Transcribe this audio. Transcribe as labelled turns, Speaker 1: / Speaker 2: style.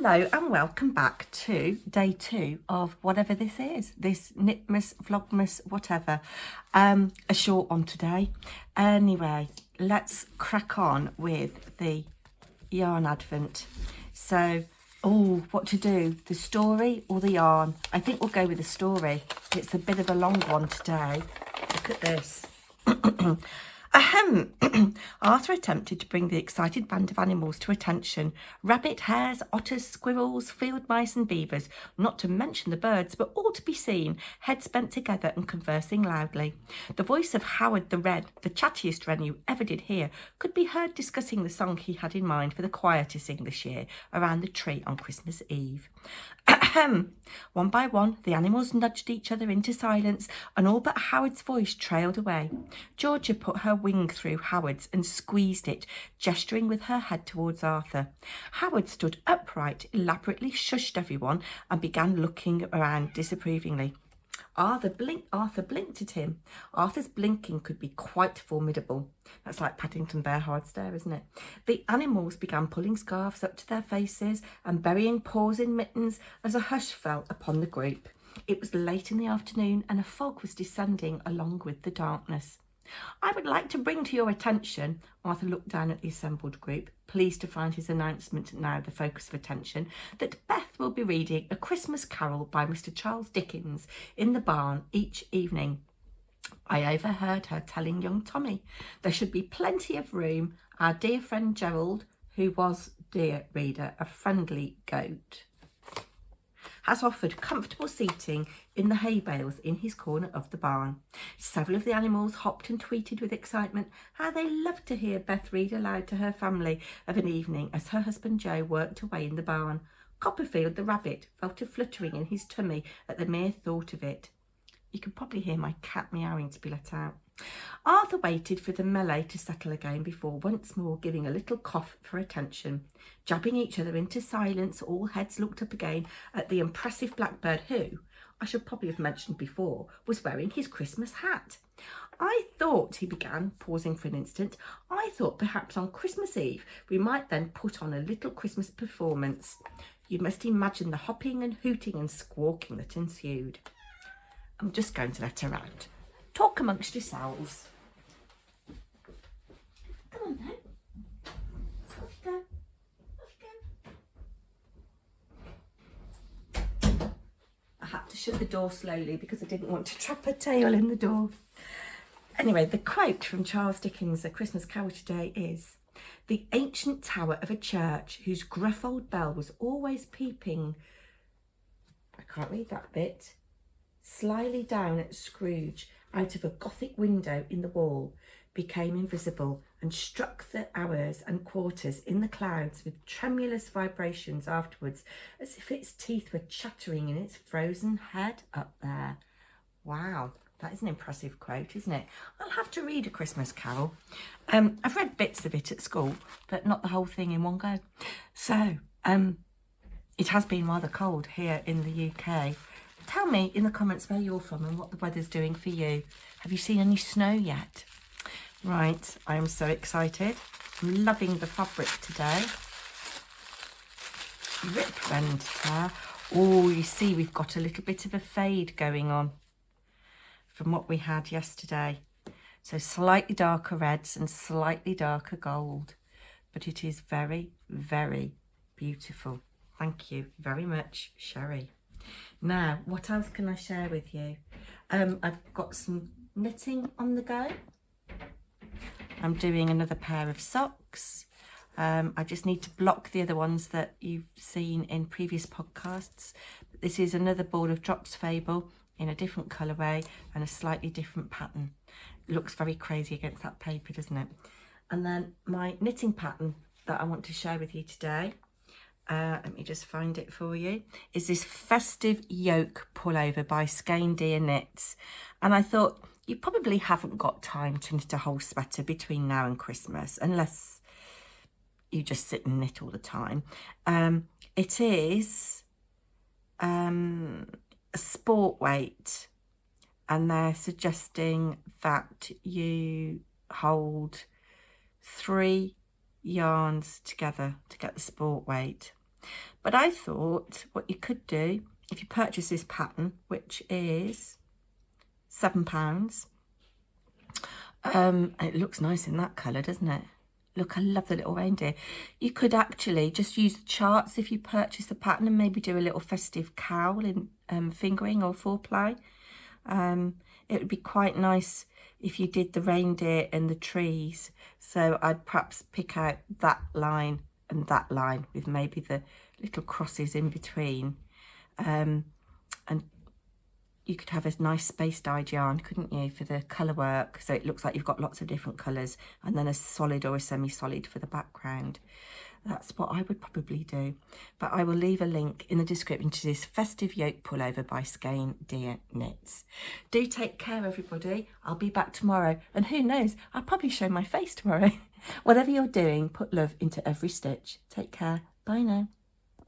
Speaker 1: Hello and welcome back to day 2 of whatever this is, this Knitmas, Vlogmas, whatever. A short one today. Anyway, let's crack on with the yarn advent. So, what to do, the story or the yarn? I think we'll go with the story. It's a bit of a long one today. Look at this. Ahem! Arthur attempted to bring the excited band of animals to attention. Rabbit, hares, otters, squirrels, field mice and beavers, not to mention the birds, were all to be seen, heads bent together and conversing loudly. The voice of Howard the Wren, the chattiest wren you ever did hear, could be heard discussing the song he had in mind for the choir to sing this year around the tree on Christmas Eve. Ahem! One by one, the animals nudged each other into silence, and all but Howard's voice trailed away. Georgia put her wing through Howard's and squeezed it, gesturing with her head towards Arthur. Howard stood upright, elaborately shushed everyone, and began looking around disapprovingly. Arthur blinked at him. Arthur's blinking could be quite formidable. That's like Paddington Bear hard stare, isn't it? The animals began pulling scarves up to their faces and burying paws in mittens as a hush fell upon the group. It was late in the afternoon and a fog was descending along with the darkness. I would like to bring to your attention, Arthur looked down at the assembled group, pleased to find his announcement now the focus of attention, that Beth will be reading A Christmas Carol by Mr. Charles Dickens in the barn each evening. I overheard her telling young Tommy there should be plenty of room. Our dear friend Gerald, who was, dear reader, a friendly goat, has offered comfortable seating in the hay bales in his corner of the barn. Several of the animals hopped and tweeted with excitement how they loved to hear Beth read aloud to her family of an evening as her husband Joe worked away in the barn. Copperfield the rabbit felt a fluttering in his tummy at the mere thought of it. You can probably hear my cat meowing to be let out. Arthur waited for the melee to settle again before once more giving a little cough for attention. Jabbing each other into silence, all heads looked up again at the impressive blackbird who, I should probably have mentioned before, was wearing his Christmas hat. I thought, he began, pausing for an instant, I thought perhaps on Christmas Eve we might then put on a little Christmas performance. You must imagine the hopping and hooting and squawking that ensued. I'm just going to let her out. Talk amongst yourselves. Come on then. Off you go. Off you go. I had to shut the door slowly because I didn't want to trap her tail in the door. Anyway, the quote from Charles Dickens' A Christmas Carol today is, "The ancient tower of a church whose gruff old bell was always peeping," I can't read that bit, "slyly down at Scrooge out of a Gothic window in the wall, became invisible and struck the hours and quarters in the clouds with tremulous vibrations afterwards, as if its teeth were chattering in its frozen head up there." Wow, that is an impressive quote, isn't it? I'll have to read A Christmas Carol. I've read bits of it at school, but not the whole thing in one go. So, it has been rather cold here in the UK. Tell me in the comments where you're from and what the weather's doing for you. Have you seen any snow yet? Right, I am so excited. I'm loving the fabric today. Rip rend tear. Oh, you see we've got a little bit of a fade going on from what we had yesterday. So slightly darker reds and slightly darker gold. But it is very, very beautiful. Thank you very much, Sherry. Now, what else can I share with you? I've got some knitting on the go. I'm doing another pair of socks. I just need to block the other ones that you've seen in previous podcasts. This is another ball of Drops Fable in a different colourway and a slightly different pattern. It looks very crazy against that paper, doesn't it? And then my knitting pattern that I want to share with you today, let me just find it for you, is this Festive Yoke Pullover by Skeindeer Knits. And I thought, you probably haven't got time to knit a whole sweater between now and Christmas, unless you just sit and knit all the time. It is a sport weight, and they're suggesting that you hold 3 yarns together to get the sport weight. But I thought what you could do, if you purchase this pattern, which is £7, it looks nice in that colour, doesn't it? Look, I love the little reindeer. You could actually just use the charts if you purchase the pattern and maybe do a little festive cowl in fingering or 4-ply. It would be quite nice if you did the reindeer and the trees. So I'd perhaps pick out that line and that line with maybe the little crosses in between. And you could have a nice space dyed yarn, couldn't you, for the colour work, so it looks like you've got lots of different colours, and then a solid or a semi-solid for the background. That's what I would probably do. But I will leave a link in the description to this Festive Yoke Pullover by Skeindeer Knits. Do take care, everybody. I'll be back tomorrow, and who knows, I'll probably show my face tomorrow. Whatever you're doing, put love into every stitch. Take care. Bye now.